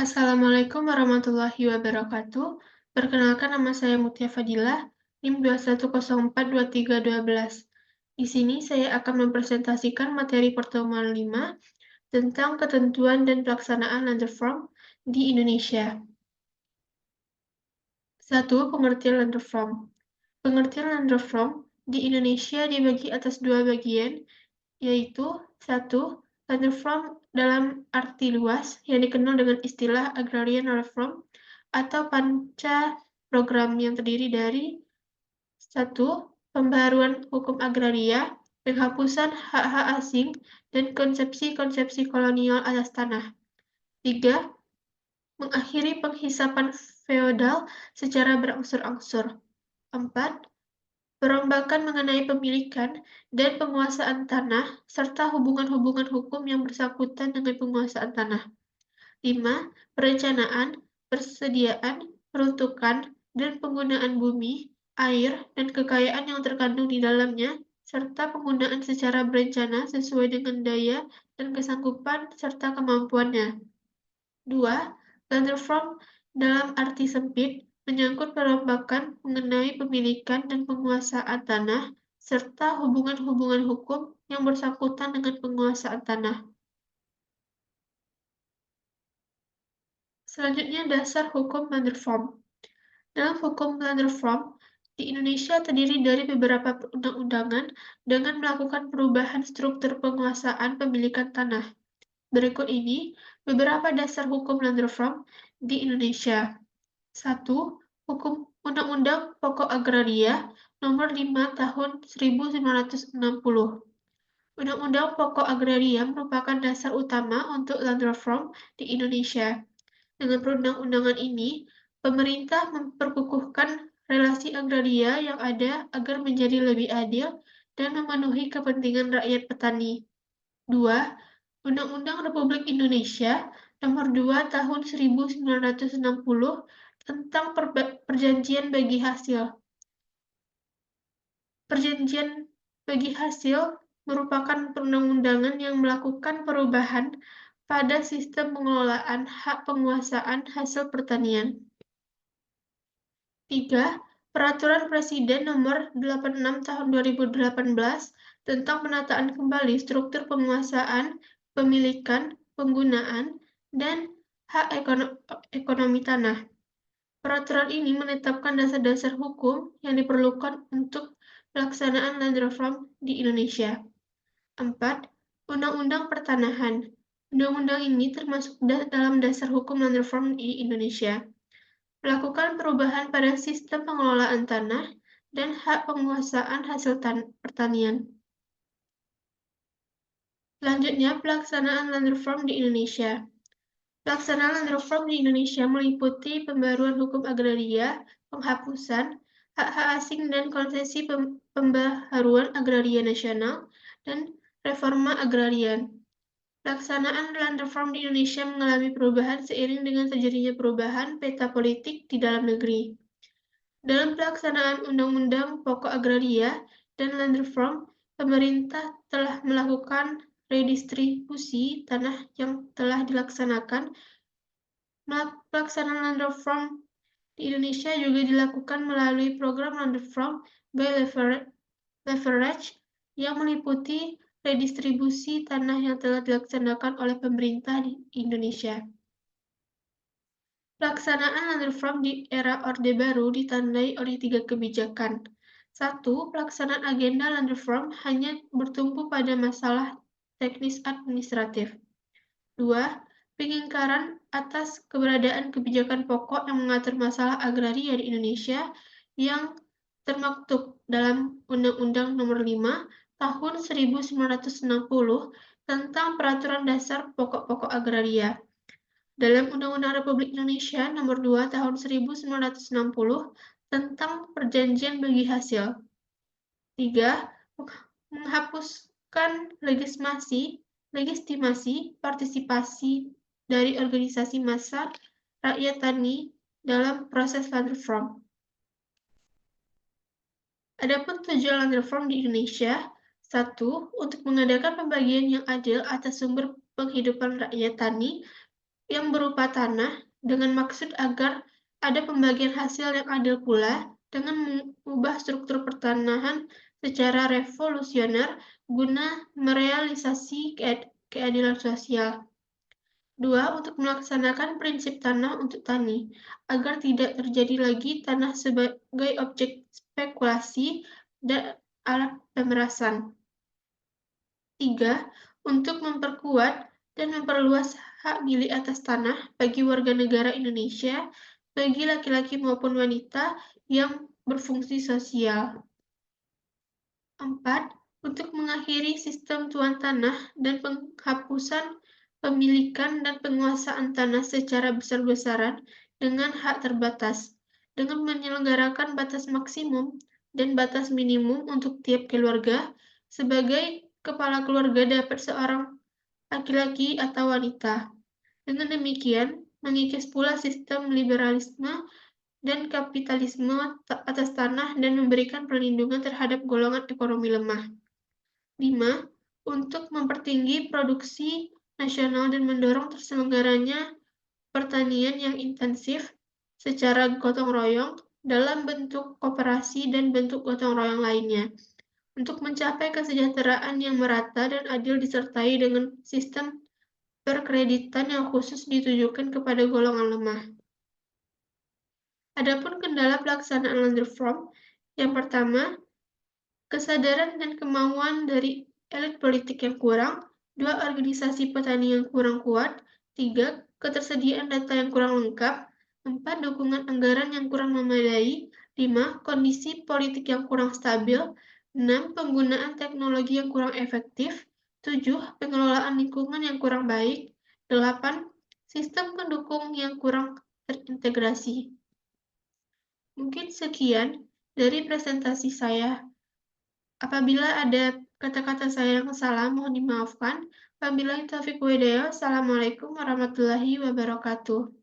Assalamualaikum warahmatullahi wabarakatuh. Perkenalkan, nama saya Mutia Fadilah, NIM 21042312. Di sini saya akan mempresentasikan materi pertemuan 5 tentang ketentuan dan pelaksanaan Landesform di Indonesia. 1. Pengertian Landesform. Pengertian Landesform di Indonesia dibagi atas dua bagian, yaitu 1. Landesform dalam arti luas yang dikenal dengan istilah Agrarian Reform atau panca program yang terdiri dari 1. Pembaharuan hukum agraria, penghapusan hak-hak asing, dan konsepsi-konsepsi kolonial atas tanah. 3. Mengakhiri penghisapan feodal secara berangsur-angsur. 4. Perombakan mengenai pemilikan dan penguasaan tanah, serta hubungan-hubungan hukum yang bersangkutan dengan penguasaan tanah. 5. Perencanaan, persediaan, peruntukan, dan penggunaan bumi, air, dan kekayaan yang terkandung di dalamnya, serta penggunaan secara berencana sesuai dengan daya dan kesanggupan serta kemampuannya. 2. Landreform dalam arti sempit menyangkut perombakan mengenai pemilikan dan penguasaan tanah, serta hubungan-hubungan hukum yang bersangkutan dengan penguasaan tanah. Selanjutnya, dasar hukum Landreform. Dalam hukum Landreform, di Indonesia terdiri dari beberapa perundang-undangan dengan melakukan perubahan struktur penguasaan pemilikan tanah. Berikut ini beberapa dasar hukum Landreform di Indonesia. 1. Hukum Undang-Undang Pokok Agraria Nomor 5 Tahun 1960. Undang-Undang Pokok Agraria merupakan dasar utama untuk land reform di Indonesia. Dengan perundang-undangan ini, pemerintah memperkukuhkan relasi agraria yang ada agar menjadi lebih adil dan memenuhi kepentingan rakyat petani. 2. Undang-Undang Republik Indonesia Nomor 2 Tahun 1960 tentang Perjanjian Bagi Hasil. Perjanjian Bagi Hasil merupakan perundang-undangan yang melakukan perubahan pada sistem pengelolaan hak penguasaan hasil pertanian. 3. Peraturan Presiden Nomor 86 Tahun 2018 tentang penataan kembali struktur penguasaan, pemilikan, penggunaan, dan hak ekonomi tanah. Peraturan ini menetapkan dasar-dasar hukum yang diperlukan untuk pelaksanaan land reform di Indonesia. 4. Undang-Undang Pertanahan. Undang-undang ini termasuk dalam dasar hukum land reform di Indonesia. Melakukan perubahan pada sistem pengelolaan tanah dan hak penguasaan hasil pertanian. Selanjutnya, pelaksanaan land reform di Indonesia. Pelaksanaan land reform di Indonesia meliputi pembaruan hukum agraria, penghapusan hak-hak asing dan konsesi pembaharuan agraria nasional, dan reforma agrarian. Pelaksanaan land reform di Indonesia mengalami perubahan seiring dengan terjadinya perubahan peta politik di dalam negeri. Dalam pelaksanaan Undang-Undang Pokok Agraria dan Land Reform, pemerintah telah melakukan redistribusi tanah yang telah dilaksanakan. Pelaksanaan Land Reform di Indonesia juga dilakukan melalui program Land Reform by Leverage yang meliputi redistribusi tanah yang telah dilaksanakan oleh pemerintah di Indonesia. Pelaksanaan land reform di era Orde Baru ditandai oleh 3 kebijakan. 1. Pelaksanaan agenda land reform hanya bertumpu pada masalah teknis administratif. 2. Pengingkaran atas keberadaan kebijakan pokok yang mengatur masalah agraria di Indonesia yang termaktub dalam Undang-Undang Nomor 5 Tahun 1960 tentang Peraturan Dasar Pokok-pokok Agraria. Dalam Undang-Undang Republik Indonesia Nomor 2 Tahun 1960 tentang Perjanjian Bagi Hasil. 3. Menghapuskan legitimasi partisipasi dari organisasi massa rakyat tani dalam proses land reform. Adapun tujuan land reform di Indonesia: 1. Untuk mengadakan pembagian yang adil atas sumber penghidupan rakyat tani yang berupa tanah dengan maksud agar ada pembagian hasil yang adil pula dengan mengubah struktur pertanahan secara revolusioner guna merealisasi keadilan sosial. 2. Untuk melaksanakan prinsip tanah untuk tani, agar tidak terjadi lagi tanah sebagai objek spekulasi dan alat pemerasan. 3. Untuk memperkuat dan memperluas hak milik atas tanah bagi warga negara Indonesia, bagi laki-laki maupun wanita yang berfungsi sosial. 4. Untuk mengakhiri sistem tuan tanah dan penghapusan pemilikan dan penguasaan tanah secara besar-besaran dengan hak terbatas, dengan menyelenggarakan batas maksimum dan batas minimum untuk tiap keluarga, sebagai kepala keluarga dapat seorang laki-laki atau wanita. Dengan demikian, mengikis pula sistem liberalisme dan kapitalisme atas tanah dan memberikan perlindungan terhadap golongan ekonomi lemah. 5. Untuk mempertinggi produksi nasional dan mendorong terselenggaranya pertanian yang intensif secara gotong royong dalam bentuk koperasi dan bentuk gotong royong lainnya, untuk mencapai kesejahteraan yang merata dan adil disertai dengan sistem perkreditan yang khusus ditujukan kepada golongan lemah. Adapun kendala pelaksanaan land reform, yang pertama, kesadaran dan kemauan dari elit politik yang kurang, 2. Organisasi petani yang kurang kuat, 3. Ketersediaan data yang kurang lengkap, 4. Dukungan anggaran yang kurang memadai, 5. Kondisi politik yang kurang stabil, 6. Penggunaan teknologi yang kurang efektif, 7. Pengelolaan lingkungan yang kurang baik, 8. Sistem pendukung yang kurang terintegrasi. Mungkin sekian dari presentasi saya. Apabila ada kata-kata saya yang salah, mohon dimaafkan. Wabillahi taufiq wa hidayah. Assalamualaikum warahmatullahi wabarakatuh.